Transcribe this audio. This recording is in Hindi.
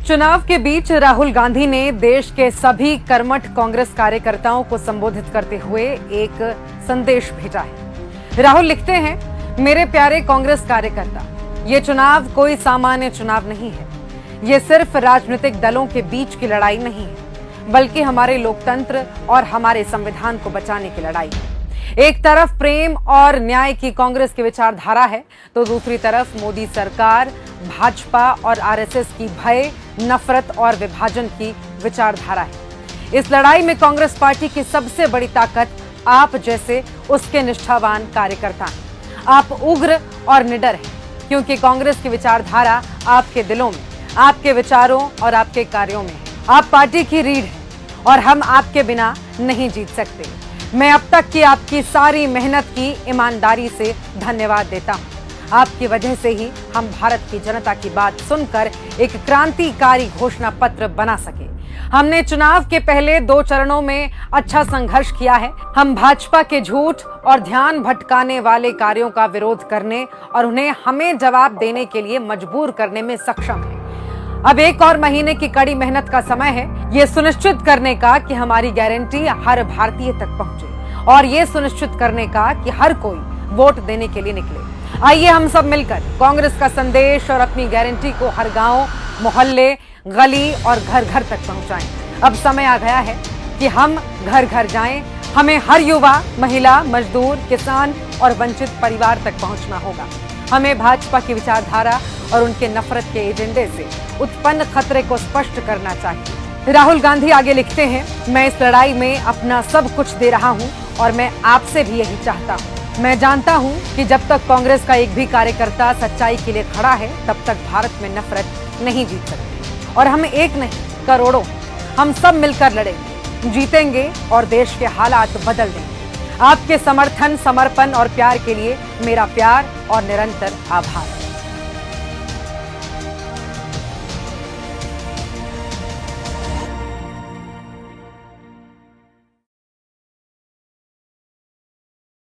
चुनाव के बीच राहुल गांधी ने देश के सभी कर्मठ कांग्रेस कार्यकर्ताओं को संबोधित करते हुए एक संदेश भेजा है। राहुल लिखते हैं, मेरे प्यारे कांग्रेस कार्यकर्ता, ये चुनाव कोई सामान्य चुनाव नहीं है। ये सिर्फ राजनीतिक दलों के बीच की लड़ाई नहीं है, बल्कि हमारे लोकतंत्र और हमारे संविधान को बचाने की लड़ाई है। एक तरफ प्रेम और न्याय की कांग्रेस की विचारधारा है, तो दूसरी तरफ मोदी सरकार, भाजपा और आरएसएस की भय, नफरत और विभाजन की विचारधारा है। इस लड़ाई में कांग्रेस पार्टी की सबसे बड़ी ताकत आप जैसे उसके निष्ठावान कार्यकर्ता हैं। आप उग्र और निडर हैं, क्योंकि कांग्रेस की विचारधारा आपके दिलों में, आपके विचारों और आपके कार्यों में है। आप पार्टी की रीढ़ हैं और हम आपके बिना नहीं जीत सकते। मैं अब तक की आपकी सारी मेहनत की ईमानदारी से धन्यवाद देता हूं। आपकी वजह से ही हम भारत की जनता की बात सुनकर एक क्रांतिकारी घोषणा पत्र बना सके। हमने चुनाव के पहले 2 चरणों में अच्छा संघर्ष किया है। हम भाजपा के झूठ और ध्यान भटकाने वाले कार्यों का विरोध करने और उन्हें हमें जवाब देने के लिए मजबूर करने में सक्षम हैं। अब 1 और महीने की कड़ी मेहनत का समय है, ये सुनिश्चित करने का कि हमारी गारंटी हर भारतीय तक पहुंचे और ये सुनिश्चित करने का कि हर कोई वोट देने के लिए निकले। आइए हम सब मिलकर कांग्रेस का संदेश और अपनी गारंटी को हर गांव, मोहल्ले, गली और घर घर तक पहुंचाएं। अब समय आ गया है कि हम घर घर जाएं। हमें हर युवा, महिला, मजदूर, किसान और वंचित परिवार तक पहुंचना होगा। हमें भाजपा की विचारधारा और उनके नफरत के एजेंडे से उत्पन्न खतरे को स्पष्ट करना चाहिए। राहुल गांधी आगे लिखते हैं, मैं इस लड़ाई में अपना सब कुछ दे रहा हूं और मैं आपसे भी यही चाहता हूं। मैं जानता हूं कि जब तक कांग्रेस का एक भी कार्यकर्ता सच्चाई के लिए खड़ा है, तब तक भारत में नफरत नहीं जीत सकती। और हम एक नहीं, करोड़ों, हम सब मिलकर लड़ेंगे, जीतेंगे और देश के हालात बदल देंगे। आपके समर्थन, समर्पण और प्यार के लिए मेरा प्यार और निरंतर आभार।